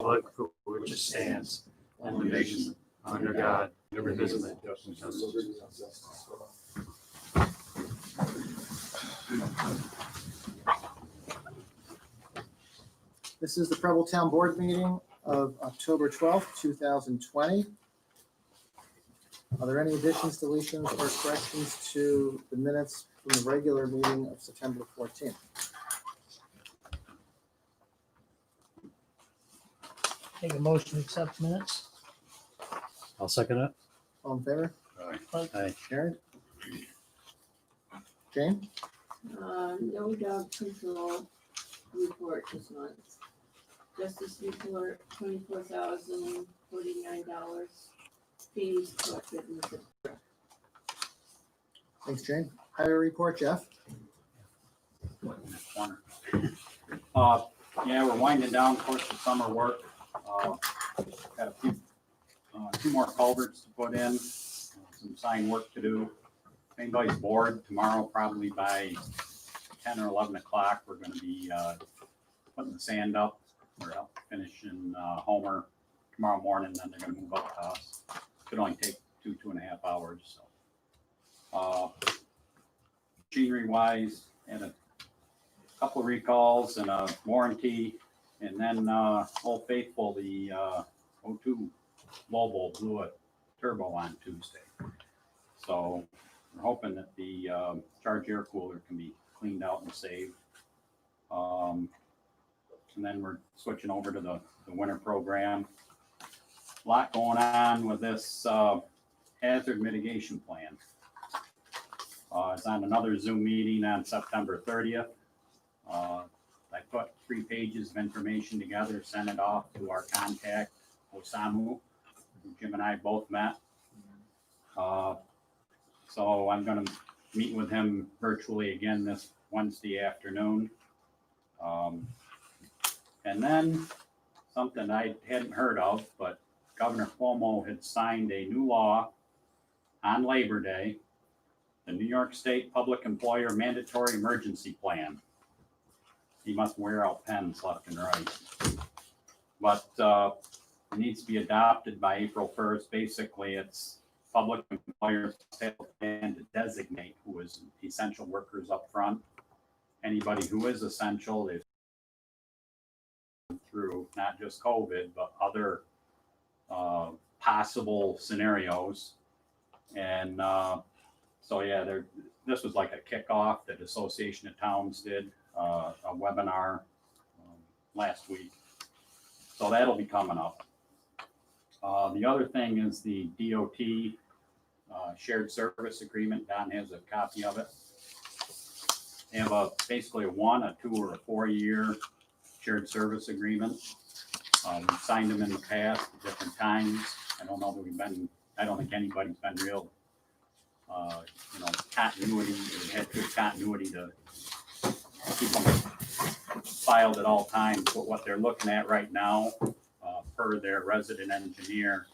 republic for which it stands, one nation, under God, indivisible, with justice and justice. This is the Preble Town Board meeting of October 12th, 2020. Are there any additions, deletions, or corrections to the minutes from the regular meeting of September 14th? Take a motion to accept minutes. I'll second it. All in favor? Aye. Carried. Jane? No dog control report this month. Justice report, $24,049. Fees collected in the Thanks, Jane. Highway report, Jeff? Yeah, we're winding down, of course, the summer work. Got a few, two more culverts to put in, some sign work to do. If anybody's bored, tomorrow, probably by 10 or 11 o'clock, we're gonna be putting the sand up. We're up finishing Homer tomorrow morning, then they're gonna move up to us. Could only take 2.5 hours, so. Machinery wise, and a couple of recalls and a warranty, and then Old Faithful, the O2 Volvo blew a turbo on Tuesday. So we're hoping that the charge air cooler can be cleaned out and saved. And then we're switching over to the winter program. A lot going on with this hazard mitigation plan. It's on another Zoom meeting on September 30th. I put 3 pages of information together, sent it off to our contact, Osamu, who Jim and I both met. So I'm going to meet with him virtually again this Wednesday afternoon. And then something I hadn't heard of, but Governor Cuomo had signed a new law on Labor Day, the New York State Public Employer Mandatory Emergency Plan. He must wear out pens left and right. But it needs to be adopted by April 1st. Basically, it's public employers have a plan to designate who is essential workers up front. Anybody who is essential is through not just COVID, but other possible scenarios. And so, yeah, this was like a kickoff that Association of Towns did, a webinar last week. So that'll be coming up. The other thing is the DOT shared service agreement. Don has a copy of it. They have basically a 1, a 2, or a 4-year shared service agreement. We've signed them in the past at different times. I don't know that I don't think anybody's been real, continuity. We've had good continuity to keep them filed at all times. But what they're looking at right now, per their resident engineer,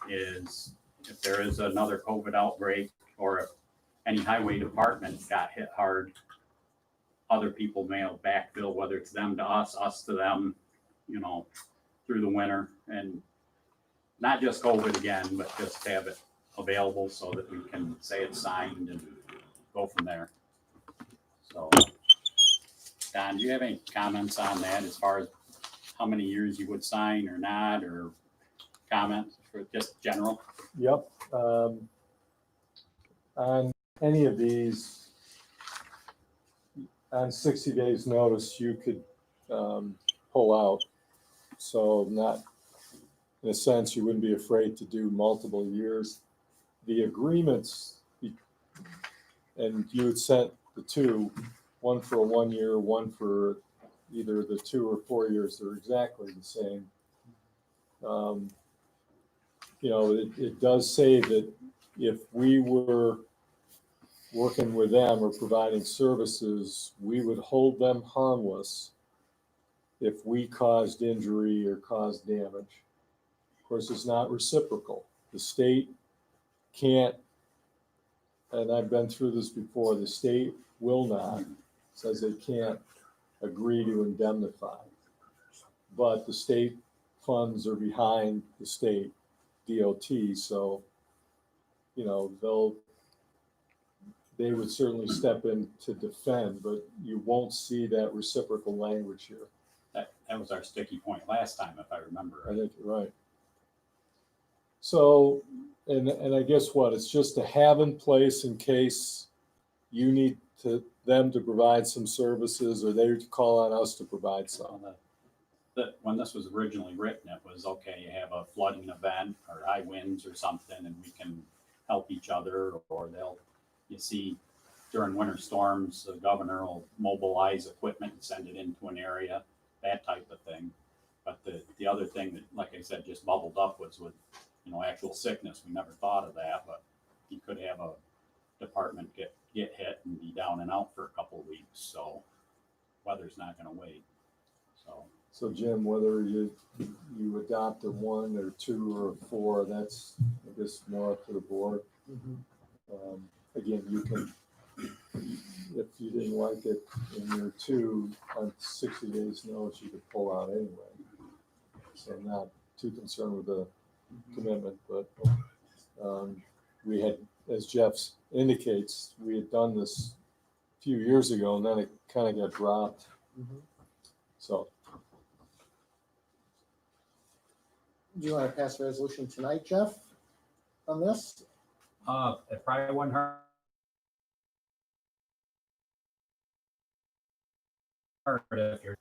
is if there is another COVID outbreak or if any highway department got hit hard, other people may backfill, whether it's them to us, us to them, through the winter, and not just COVID again, but just have it available so that we can say it's signed and go from there. So, Don, do you have any comments on that as far as how many years you would sign or not, or comments for just general? Yep. On any of these, on 60 days notice, you could pull out. So not, in a sense, you wouldn't be afraid to do multiple years. The agreements, and you had sent the 2, one for a 1 year, one for either the 2 or 4 years. They're exactly the same. It does say that if we were working with them or providing services, we would hold them harmless if we caused injury or caused damage. Of course, it's not reciprocal. The state can't, and I've been through this before, the state will not, says they can't agree to indemnify. But the state funds are behind the state DOT, so, you know, they would certainly step in to defend, but you won't see that reciprocal language here. That was our sticky point last time, if I remember. I think you're right. So, and I guess what, it's just to have in place in case you need them to provide some services, or they call on us to provide some. When this was originally written, it was, okay, you have a flooding event or high winds or something, and we can help each other, or you see during winter storms, the governor will mobilize equipment and send it into an area, that type of thing. But the other thing that, like I said, just bubbled up was with, actual sickness. We never thought of that, but you could have a department get hit and be down and out for a couple of weeks. So weather's not going to wait. So Jim, whether you adopt a 1 or 2 or 4, that's, I guess, more up to the board. Again, you can, if you didn't like it in year 2, on 60 days notice, you could pull out anyway. So I'm not too concerned with the commitment, but we had, as Jeff indicates, we had done this a few years ago, and then it kind of got dropped. So. Do you want to pass a resolution tonight, Jeff, on this? It probably wouldn't hurt if you're.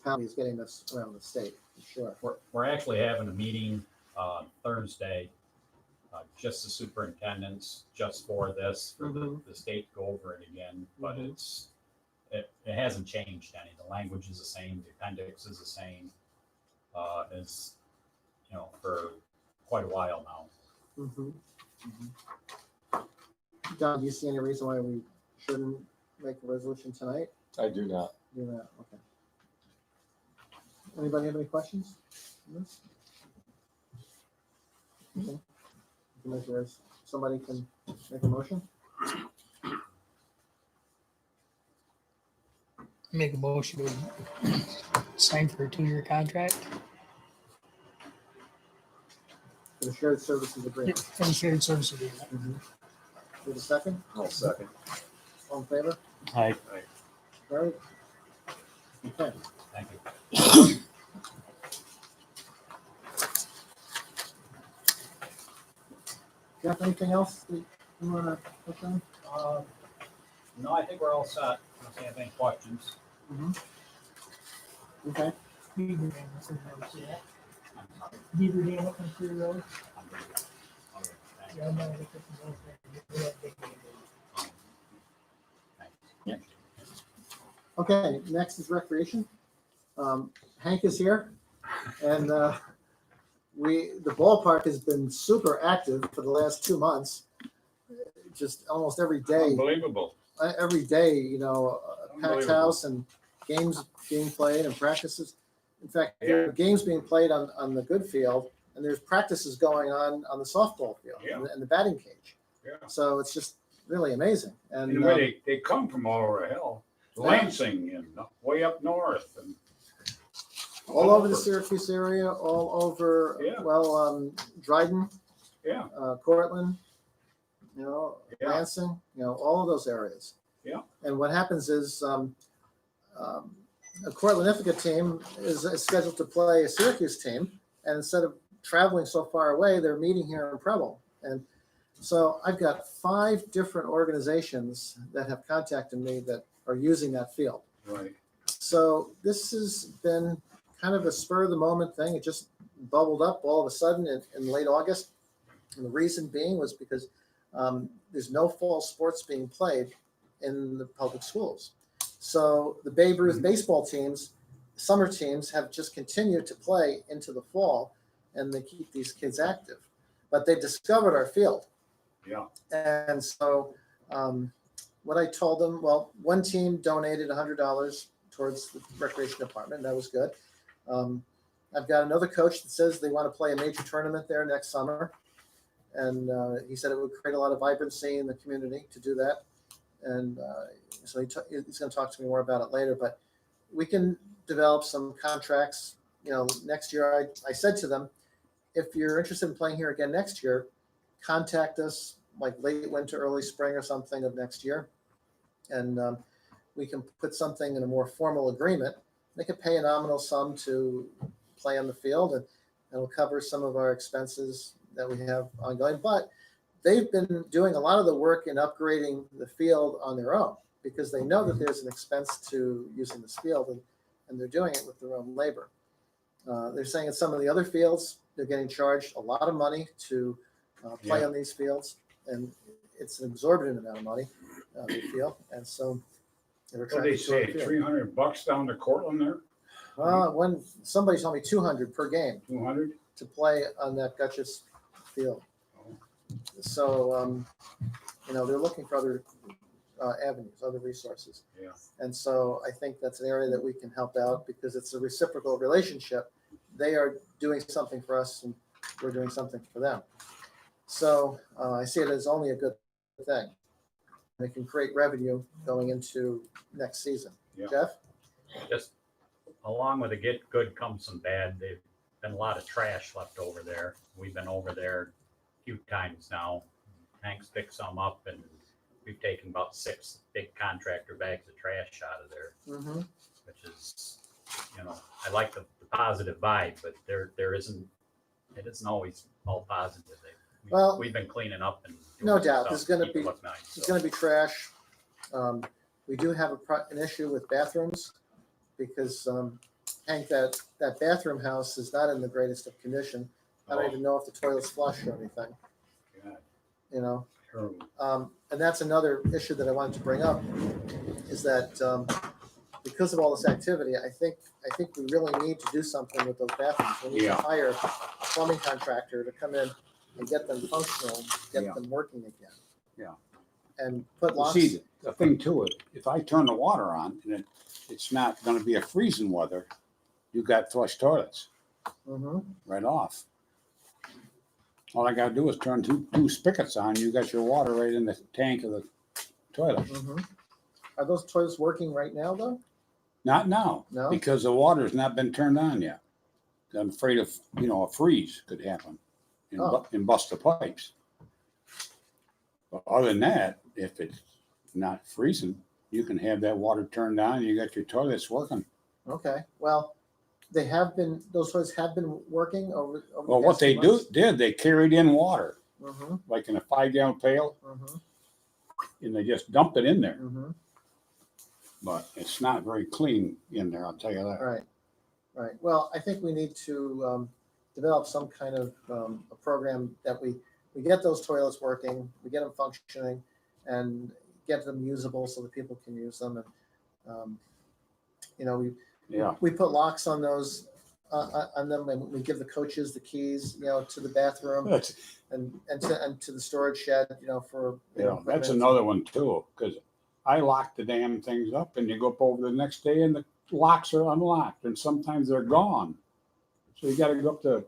County's getting this around the state, for sure. We're actually having a meeting Thursday, just the superintendents, just for this, for the state to go over it again. But it hasn't changed any. The language is the same. The appendix is the same as, for quite a while now. Don, do you see any reason why we shouldn't make a resolution tonight? I do not. Do that, okay. Anybody have any questions on this? Okay. You can make somebody can make a motion? Make a motion to sign for a 2-year contract. For the shared services agreement. And shared service agreement. For the second? I'll second. All in favor? Aye. Carried? Okay. Thank you. Jeff, anything else that you want to put on? No, I think we're all set. Unless you have any questions. Okay. Beaver Dam, that's what I see that. Beaver Dam up on Clear Road. Okay, thank you. Yeah, I'm not gonna put the notes there. That big one. Okay, next is recreation. Hank is here, and the ballpark has been super active for the last 2 months. Just almost every day. Unbelievable. Every day, a packed house and games being played and practices. In fact, there are games being played on the good field, and there's practices going on the softball field and the batting cage. Yeah. So it's just really amazing. And And where they come from all over the hill, Lansing and way up north and all over the Syracuse area, all over, Dryden, Cortland, Lansing, all of those areas. Yeah. And what happens is a Cortland Ithaca team is scheduled to play a Syracuse team, and instead of traveling so far away, they're meeting here in Preble. And so I've got 5 different organizations that have contacted me that are using that field. right. So this has been kind of a spur of the moment thing. It just bubbled up all of a sudden in late August. And the reason being was because there's no fall sports being played in the public schools. So the Babe Ruth baseball teams, summer teams, have just continued to play into the fall, and they keep these kids active. But they've discovered our field. Yeah. And so what I told them, well, one team donated $100 towards the recreation department. That was good. I've got another coach that says they want to play a major tournament there next summer. And he said it would create a lot of vibrancy in the community to do that. And so he's going to talk to me more about it later. But we can develop some contracts next year, I said to them, if you're interested in playing here again next year, contact us like late winter, early spring or something of next year. And we can put something in a more formal agreement. They could pay a nominal sum to play on the field, and it'll cover some of our expenses that we have ongoing. But they've been doing a lot of the work in upgrading the field on their own because they know that there's an expense to using this field, and they're doing it with their own labor. They're saying at some of the other fields, they're getting charged a lot of money to play on these fields, and it's an exorbitant amount of money, they feel. And so they're What trying they to sort say, of field. $300 down to Cortland there, When somebody told me 200 per game 200? to play on that Gutchess field. So, they're looking for other avenues, other resources. Yeah. And so I think that's an area that we can help out because it's a reciprocal relationship. They are doing something for us and we're doing something for them. So I see it as only a good thing. And it can create revenue going into next season. Yeah. Jeff? Just along with the get good comes some bad. There's been a lot of trash left over there. We've been over there a few times now. Hank's picked some up and we've taken about 6 big contractor bags of trash out of there, Mm-hmm. which is, I like the positive vibe, but it isn't always all positive. Well, We've been cleaning up and no doing some doubt, stuff there's gonna to keep it be- look nice, It's so. going to be trash. We do have an issue with bathrooms because Hank, that bathroom house is not in the greatest of condition. I don't even know if the toilet's flush or anything, God, terrible. And that's another issue that I wanted to bring up is that because of all this activity, I think we really need to do something with those bathrooms. We need to Yeah. hire a plumbing contractor to come in and get them functional, get Yeah. them working again. Yeah. And put Well, locks. see, the thing too, if I turn the water on and it's not gonna be a freezing weather, you got flush toilets Mhm. right off. All I gotta do is turn two spigots on, you got your water right in the tank of the toilet. Mhm. Are those toilets working right now though? Not now, No? because the water's not been turned on yet. I'm afraid of, a freeze could happen and Oh. and bust the pipes. But other than that, if it's not freezing, you can have that water turned on, and you got your toilets working. Okay, well, those toilets have been working over. Well, what they they carried in water, Mm-hmm, like in a 5-gallon pail, mm-hmm, and they just dumped it in there. mm-hmm. But it's not very clean in there, I'll tell you that. Right. Well, I think we need to develop some kind of a program that we get those toilets working, we get them functioning, and get them usable so that people can use them. And Yeah, we put locks on those on them, and we give the coaches the keys, to the bathroom that's, and to the storage shed, for that's another one too, because I lock the damn things up, and you go up over the next day, and the locks are unlocked, and sometimes they're gone. So you got to go up to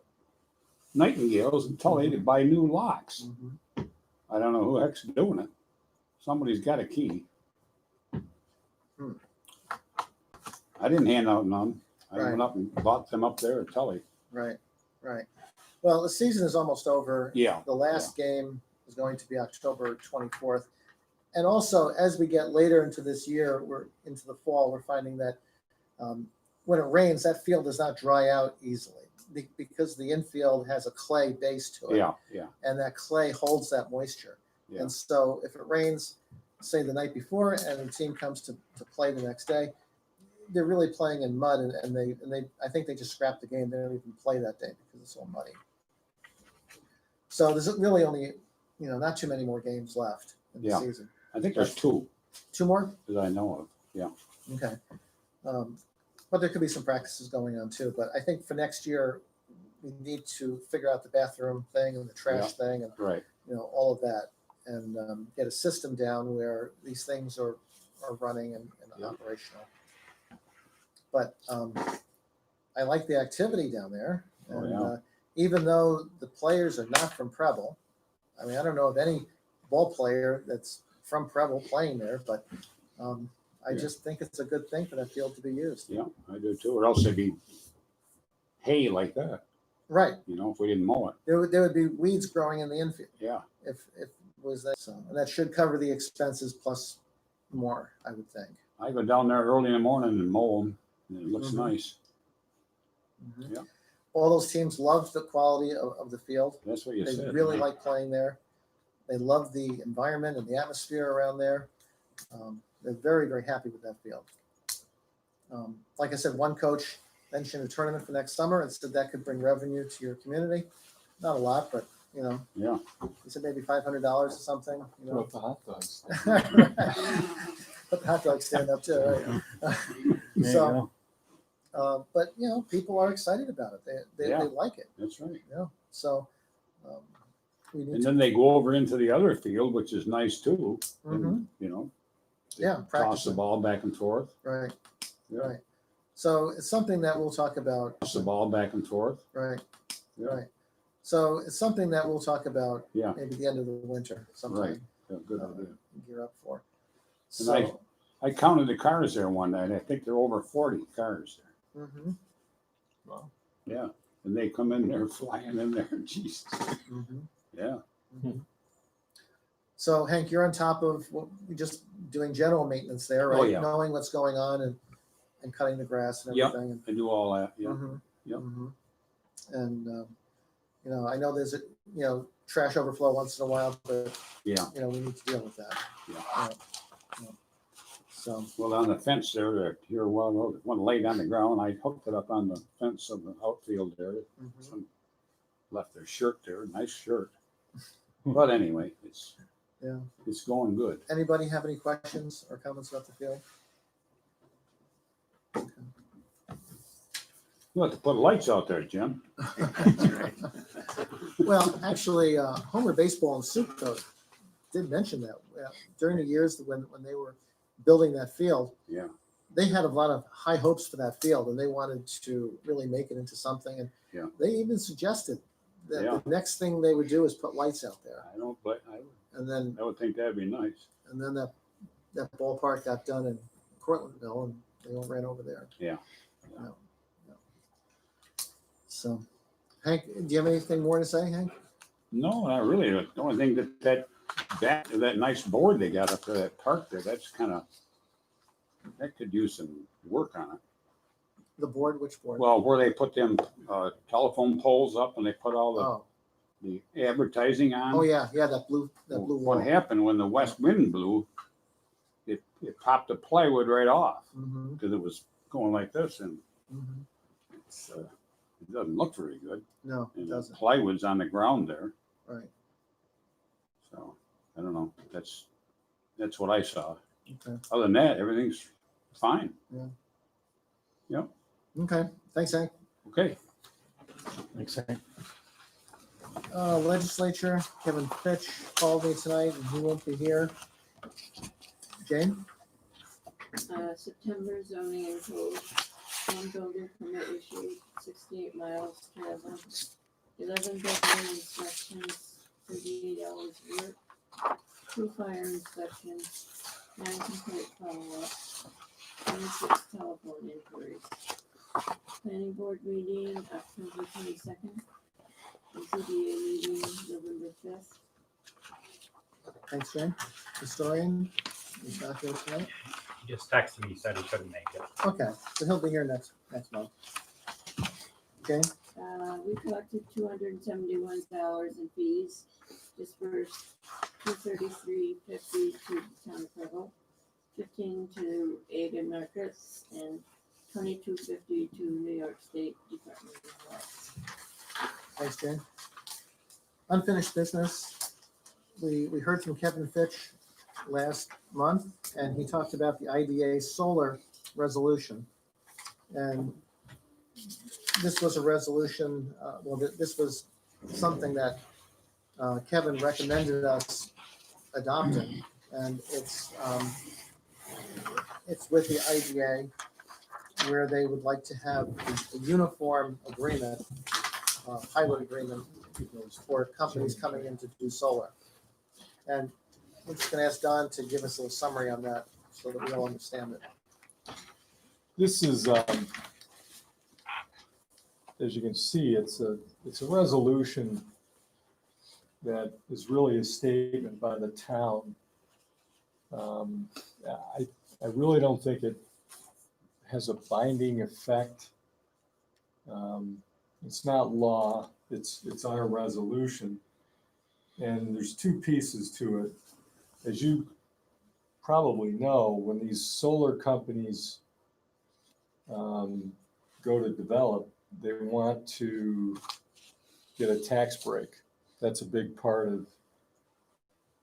Nightingale's and tell them to buy new locks. Mhm. I don't know who the heck's doing it. Somebody's got a key. Hmm. I didn't hand out none. I Right. went up and bought them up there at Tully. Right. Well, the season is almost over. Yeah. The last game is going to be October 24th. And also, as we get later into this year, we're into the fall, we're finding that when it rains, that field does not dry out easily because the infield has a clay base to it. Yeah. And that clay holds that moisture. Yeah. And so if it rains, say the night before, and the team comes to play the next day, they're really playing in mud, and they I think they just scrap the game. They don't even play that day because it's all muddy. So there's really only, not too many more games left in the Yeah. season. I think there's 2 2 more? that I know of. Yeah. Okay. But there could be some practices going on too. But I think for next year, we need to figure out the bathroom thing and the trash thing and, Right. all of that, and get a system down where these things are running and Yeah. operational. But I like the activity down there. Oh, And yeah. even though the players are not from Preble, I mean, I don't know of any ball player that's from Preble playing there, but I Yeah. just think it's a good thing for that field to be used. Yeah, I do too. Or else they'd be hay like that, Right. if we didn't mow it. There would be weeds growing in the infield Yeah, if it was that. So, and that should cover the expenses plus more, I would think. I go down there early in the morning and mow them, and it looks Mhm. nice. Mhm. Yeah. All those teams love the quality of the field. That's what you They said. really man. like playing there. They love the environment and the atmosphere around there. They're very, very happy with that field. Like I said, one coach mentioned a tournament for next summer and said that could bring revenue to your community. Not a lot, but Yeah, he said maybe $500 or something. What the hot dogs? But the hot dogs stand up too, right? So, but people are excited about it. They Yeah. like it. that's right. So we need And to. then they go over into the other field, which is nice too. Mhm. And, Yeah, toss practice the it. ball back and forth. Right, Yeah. right. So it's something that we'll talk about. Toss the ball back and forth. Right, Yeah. right. So it's something that we'll talk about Yeah, maybe the end of the winter sometime. right. Yeah, good uh, idea. Gear up for. And So, I counted the cars there one night. I think there are over 40 cars there. mhm, Yeah. And they come in there flying in there. Jesus. mhm. Yeah. So Hank, you're on top of just doing general maintenance there, right? Oh, yeah. Knowing what's going on and cutting the grass and Yep. everything. I do all that. Yeah. Mhm, Yep. mhm. And I know there's trash overflow once in a while, but Yeah. we need to deal with that. Yeah. So Well, on the fence there, here, one laid on the ground. I hooked it up on the fence of the outfield there. mhm. Some left their shirt there. Nice shirt. But anyway, Yeah. it's going good. Anybody have any questions or comments about the field? You have to put lights out there, Jim. Well, actually, Homer Baseball and Supercoat did mention that during the years when they were building that field, Yeah. they had a lot of high hopes for that field, and they wanted to really make it into something. And Yeah. they even suggested that Yeah. the next thing they would do is put lights out there, I don't, but and then I would think that'd be nice. that ballpark got done in Cortlandville, and they all ran over there. Yeah. No. So, Hank, do you have anything more to say, Hank? No, not really. The only thing that nice board they got up there, that park there, that could use some work on it. The board, which board? Well, where they put them telephone poles up and they put all Oh, the advertising on. oh yeah, that blue wall. What happened when the west wind blew, it popped the plywood right off Mhm, because it was going like this, and mhm. it doesn't look very good. No, it And the doesn't. plywood's on the ground there, Right. so I don't know. That's what I saw. Okay. Other than that, everything's fine. Okay. Thanks, Hank. Okay. Thanks, Hank. Legislature, Kevin Fitch called me tonight, and he won't be here. Jane? September zoning and code, one building permit issued, 68 miles travel, 11 building inspections, 38 hours work, 2 fire inspections, 9 complaint follow-up, 26 telephone inquiries. Planning board meeting, October 22nd, ZBA meeting, November 5th. Thanks, Jane. Historian? He's not here tonight. He just texted me, said he couldn't make it. Okay, so he'll be here next month. Jane? We collected $271 in fees, dispersed $233.50 to the town of Preble, 15 to Aga Markets, and $22.50 to New York State Department of Health. Thanks, Jane. Unfinished business. We heard from Kevin Fitch last month, and he talked about the IDA solar resolution. And this was a resolution, this was something that Kevin recommended us adopting, and it's with the IDA, where they would like to have a uniform agreement, pilot agreement for companies coming in to do solar. And I'm just going to ask Don to give us a little summary on that so that we all understand it. This is as you can see, it's a resolution that is really a statement by the town. I really don't think it has a binding effect. It's not law, it's our resolution. And there's two pieces to it. As you probably know, when these solar companies go to develop, they want to get a tax break. That's a big part of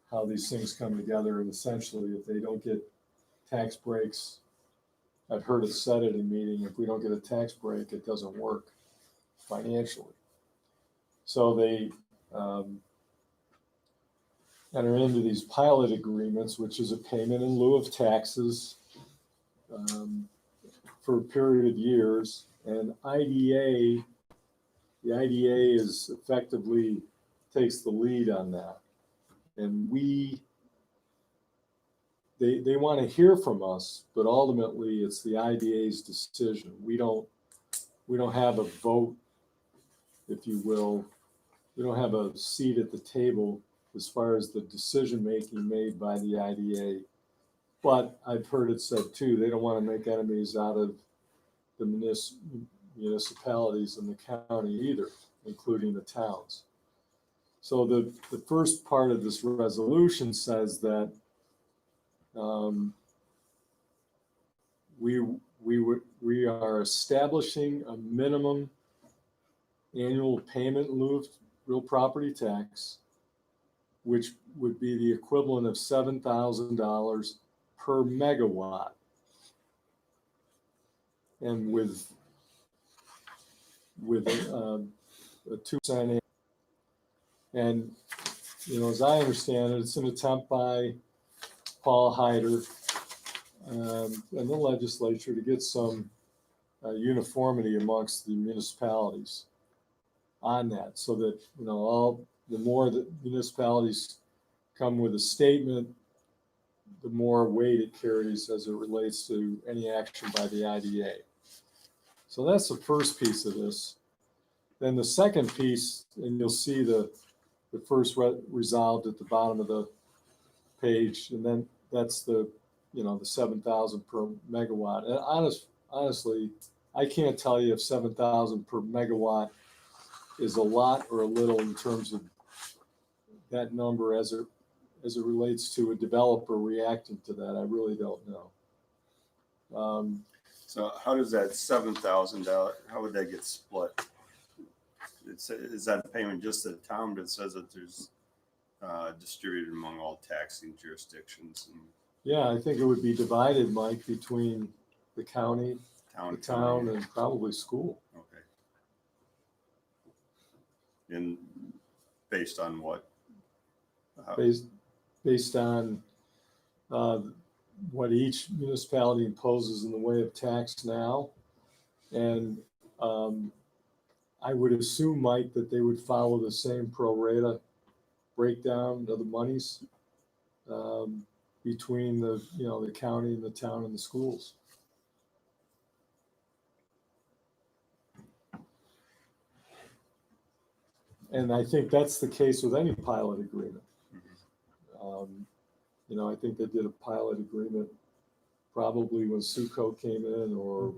how these things come together. And essentially, if they don't get tax breaks, I've heard it said at a meeting, if we don't get a tax break, it doesn't work financially. So they enter into these pilot agreements, which is a payment in lieu of taxes for a period of years. And the IDA is effectively takes the lead on that. And they want to hear from us, but ultimately it's the IDA's decision. We don't have a vote, if you will. We don't have a seat at the table as far as the decision making made by the IDA. But I've heard it said too, they don't want to make enemies out of the municipalities in the county either, including the towns. So the first part of this resolution says that we are establishing a minimum annual payment in lieu of real property tax, which would be the equivalent of $7,000 per megawatt. And with a 2%. And, as I understand it, it's an attempt by Paul Hyder and the legislature to get some uniformity amongst the municipalities on that, so that, the more that municipalities come with a statement, the more weight it carries as it relates to any action by the IDA. So that's the first piece of this. Then the second piece, and you'll see the first resolved at the bottom of the page, and then that's the 7,000 per megawatt. And honestly, I can't tell you if 7,000 per megawatt is a lot or a little in terms of that number as it relates to a developer reacting to that. I really don't know. So how does that $7,000, how would that get split? Is that a payment just to the town, but it says that there's distributed among all taxing jurisdictions? And Yeah, I think it would be divided, Mike, between the county, the town, and probably school. Okay. And based on what? Based on what each municipality imposes in the way of tax now. And I would assume, Mike, that they would follow the same pro rata breakdown of the monies between the county and the town and the schools. And I think that's the case with any pilot agreement. I think they did a pilot agreement probably when Suco came in, or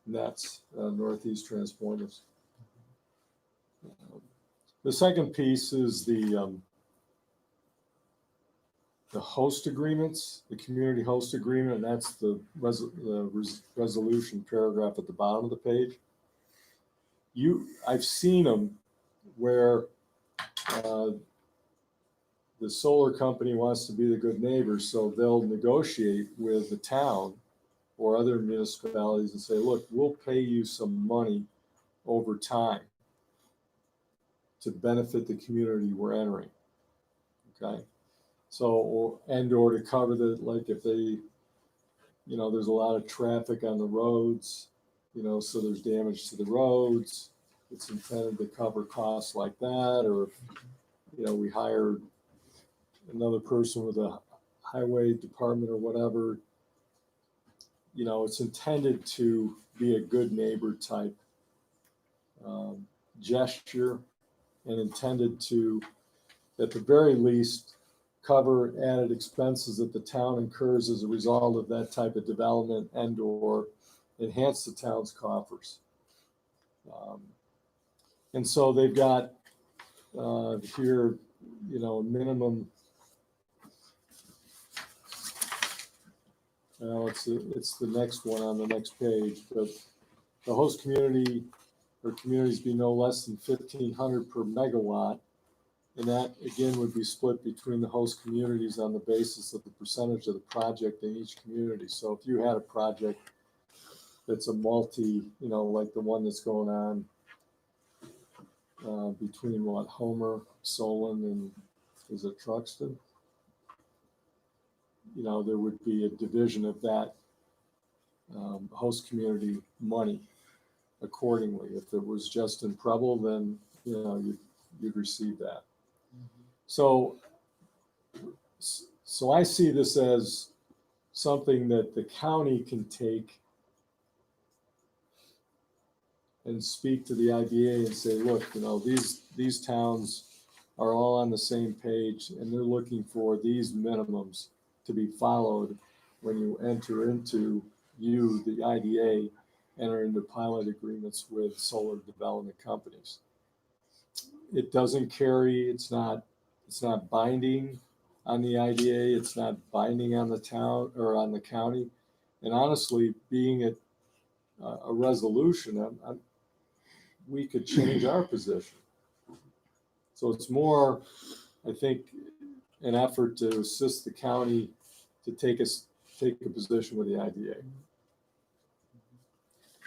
NETS, Northeast Transformers. The second piece is the host agreements, the community host agreement, and that's the resolution paragraph at the bottom of the page. I've seen them where the solar company wants to be the good neighbor, so they'll negotiate with the town or other municipalities and say, look, we'll pay you some money over time to benefit the community we're entering. Okay. So, or to cover like if they, there's a lot of traffic on the roads, so there's damage to the roads. It's intended to cover costs like that, or, we hired another person with a highway department or whatever. It's intended to be a good neighbor type gesture and intended to, at the very least, cover added expenses that the town incurs as a result of that type of development and or enhance the town's coffers. And so they've got here, minimum. Well, it's the next one on the next page, but the host community or communities be no less than 1,500 per megawatt. And that again would be split between the host communities on the basis of the percentage of the project in each community. So if you had a project that's a multi, like the one that's going on between Homer, Solon, and is it Truxton? There would be a division of that host community money accordingly. If it was just in Preble, then you'd receive that. So I see this as something that the county can take and speak to the IDA and say, look, these towns are all on the same page and they're looking for these minimums to be followed when you enter into the IDA, enter into pilot agreements with solar development companies. It doesn't carry, it's not binding on the IDA, it's not binding on the town or on the county. And honestly, being a resolution, we could change our position. So it's more, I think, an effort to assist the county to take a position with the IDA.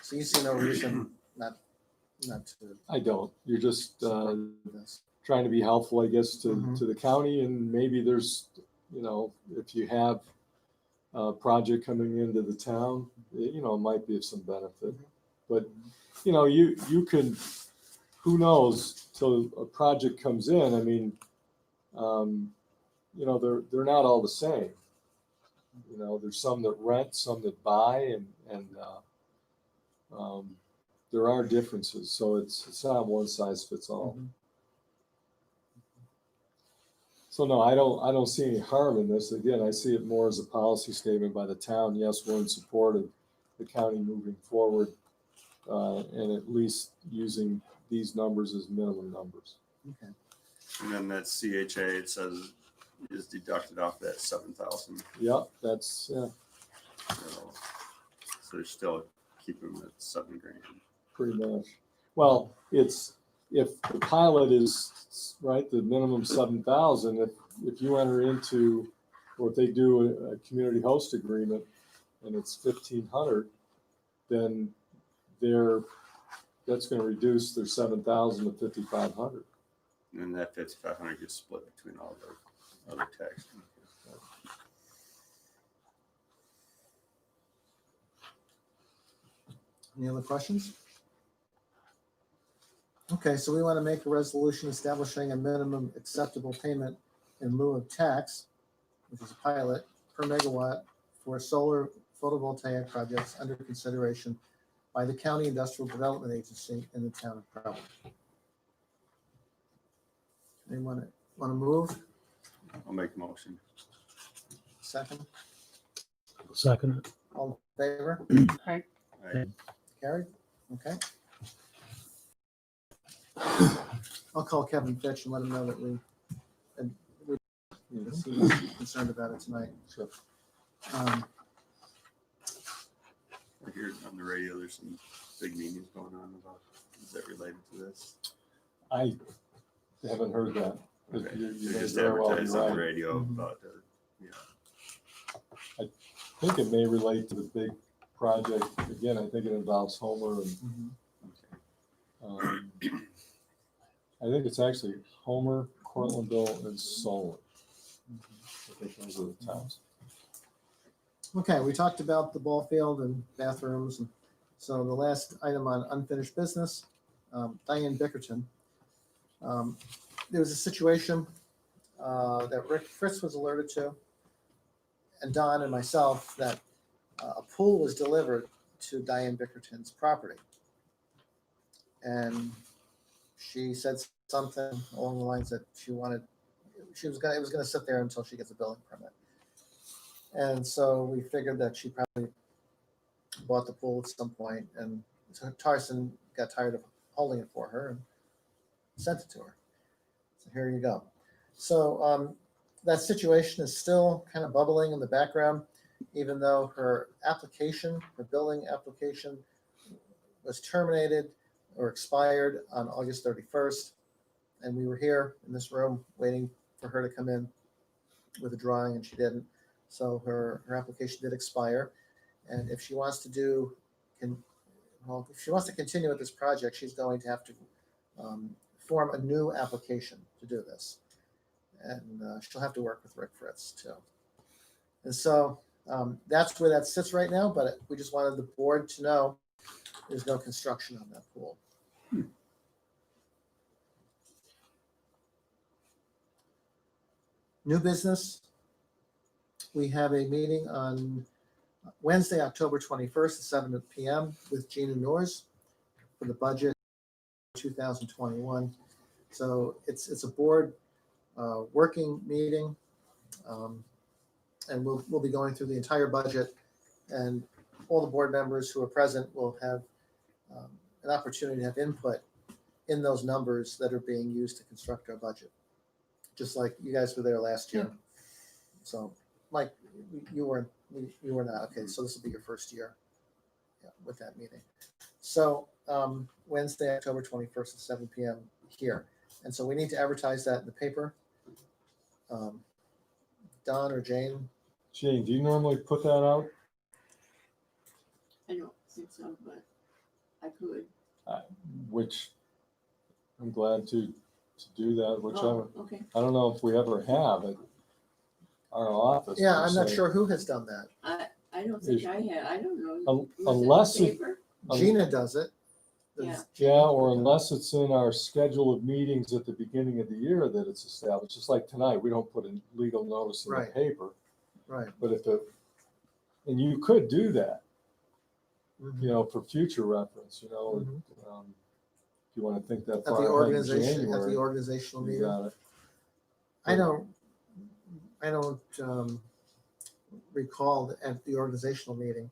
So you see no reason not to I don't. You're just support this. trying to be helpful, I guess, to Mhm. the county, and maybe there's, if you have a project coming into the town, it might be of some benefit. But you can, who knows till a project comes in. I mean, they're not all the same. There's some that rent, some that buy, and there are differences. So it's not one size fits all. Mhm. So no, I don't see any harm in this. Again, I see it more as a policy statement by the town. Yes, we're in support of the county moving forward, and at least using these numbers as minimum numbers. Okay. And then that CHA, it says, is deducted off that 7,000. Yep, that's So they're still keeping them at $7,000. pretty much. Well, it's, if the pilot is, right, the minimum 7,000, if you enter into, or if they do a community host agreement and it's 1,500, then that's going to reduce their 7,000 to 5,500. And that 5,500 gets split between all the other taxes. Any other questions? Okay, so we want to make a resolution establishing a minimum acceptable payment in lieu of tax, which is a pilot, per megawatt for solar photovoltaic projects under consideration by the County Industrial Development Agency in the town of Preble. Anyone want to move? I'll make a motion. Second? Second. All in favor? Aye. Aye. Carried? Okay. I'll call Kevin Fitch and let him know that because he was concerned about it tonight. Sure. I hear on the radio there's some big meetings going on about, is that related to this? I haven't heard that. Okay. You They just may very well be advertised on the right. radio Mhm. about I think it may relate to the big project. Again, I think it involves Homer and I think it's actually Homer, Cortlandville, and Solon. I think those are the towns. Okay, we talked about the ball field and bathrooms. And so the last item on unfinished business, Diane Bickerton. There was a situation that Rick Fritz was alerted to, and Don and myself, that a pool was delivered to Diane Bickerton's property. and she said something along the lines that it was gonna sit there until she gets a building permit. And so we figured that she probably bought the pool at some point, and so Tarson got tired of holding it for her and sent it to her. So here you go. So that situation is still kind of bubbling in the background, even though her building application was terminated or expired on August 31st. And we were here in this room waiting for her to come in with a drawing, and she didn't. So her application did expire. And if she wants to if she wants to continue with this project, she's going to have to form a new application to do this. And she'll have to work with Rick Fritz too. And so that's where that sits right now, but we just wanted the board to know there's no construction on that pool. New business. We have a meeting on Wednesday, October 21st at 7 p.m. with Gina Norris for the budget 2021. So it's a board working meeting, and we'll be going through the entire budget, and all the board members who are present will have an opportunity to have input in those numbers that are being used to construct our budget, just like you guys were there last year. So, Mike, you were not. Okay, so this will be your first year with that meeting. So Wednesday, October 21st at 7 p.m. here. And so we need to advertise that in the paper. Don or Jane? Jane, do you normally put that out? I don't think so, but I could. Which I'm glad to do that, whichever. Oh, okay. I don't know if we ever have at our office. Yeah, per I'm not se. sure who has done that. I don't think I have. I don't know. Was it in the unless it- paper? Gina does it. Yeah. Yeah, or unless it's in our schedule of meetings at the beginning of the year that it's established, just like tonight, we don't put a legal notice in the Right. paper. Right. But and you could do that, Mhm. for future reference, Mhm. if you want to think that At far the ahead in organization, at January, the organizational you meeting. got it. I don't recall at the organizational meeting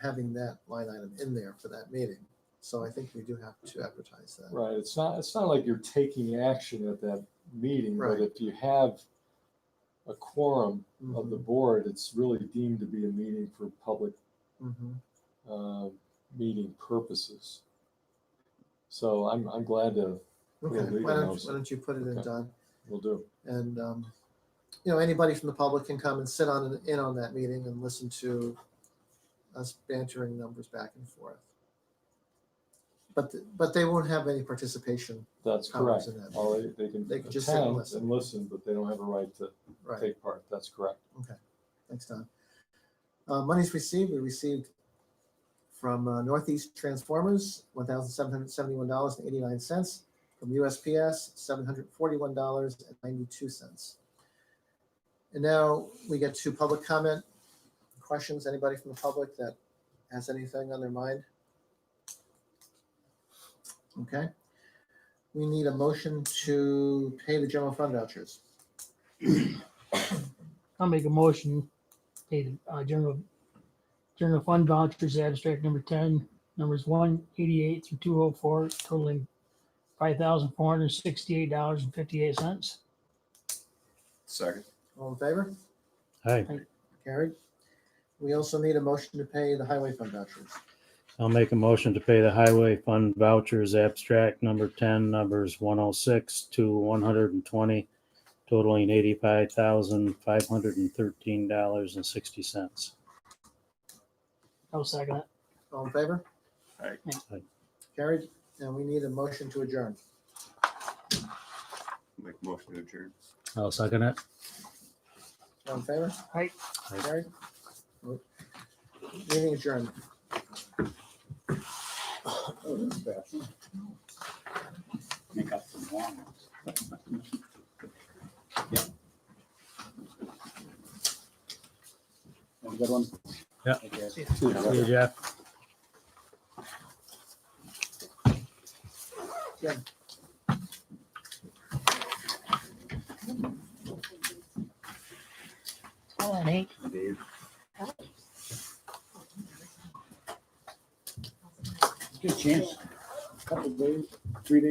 having that line item in there for that meeting. So I think we do have to advertise that. Right, it's not like you're taking action at that meeting, but Right. if you have a quorum of the Mhm. board, it's really deemed to be a meeting for public Mhm. meeting purposes. So I'm glad to, Okay, legal why notice. don't you put it in, Okay. Don? will do. And anybody from the public can come and sit in on that meeting and listen to us bantering numbers back and forth. But they won't have any participation. That's Powers correct. in that All they can They can just sit and attend listen. and listen, but they don't have a right to Right. take part. That's correct. Thanks, Don. Monies received, we received from Northeast Transformers, $1,771.89. From USPS, $741.92. And now we get to public comment. Questions, anybody from the public that has anything on their mind? Okay. We need a motion to pay the general fund vouchers. I'll make a motion, pay the general fund vouchers, abstract number 10, numbers 188 through 204, totaling $5,468.58. Second. All in favor? Hi, Carried. We also need a motion to pay the highway fund vouchers. I'll make a motion to pay the highway fund vouchers, abstract number 10, numbers 106 to 120, totaling $85,513.60. I'll second it. All in favor? Aye. Aye. Carried. And we need a motion to adjourn. Make a motion to adjourn. I'll second it. All in favor? Aye. Aye. Carried. Meeting adjourned. Oh, that's fast. Make up some long ones. Yeah. Have a good one. Yeah. Okay. See you, Jeff. Jim. Hold on, Hank. Good chance. Couple days, 3 days.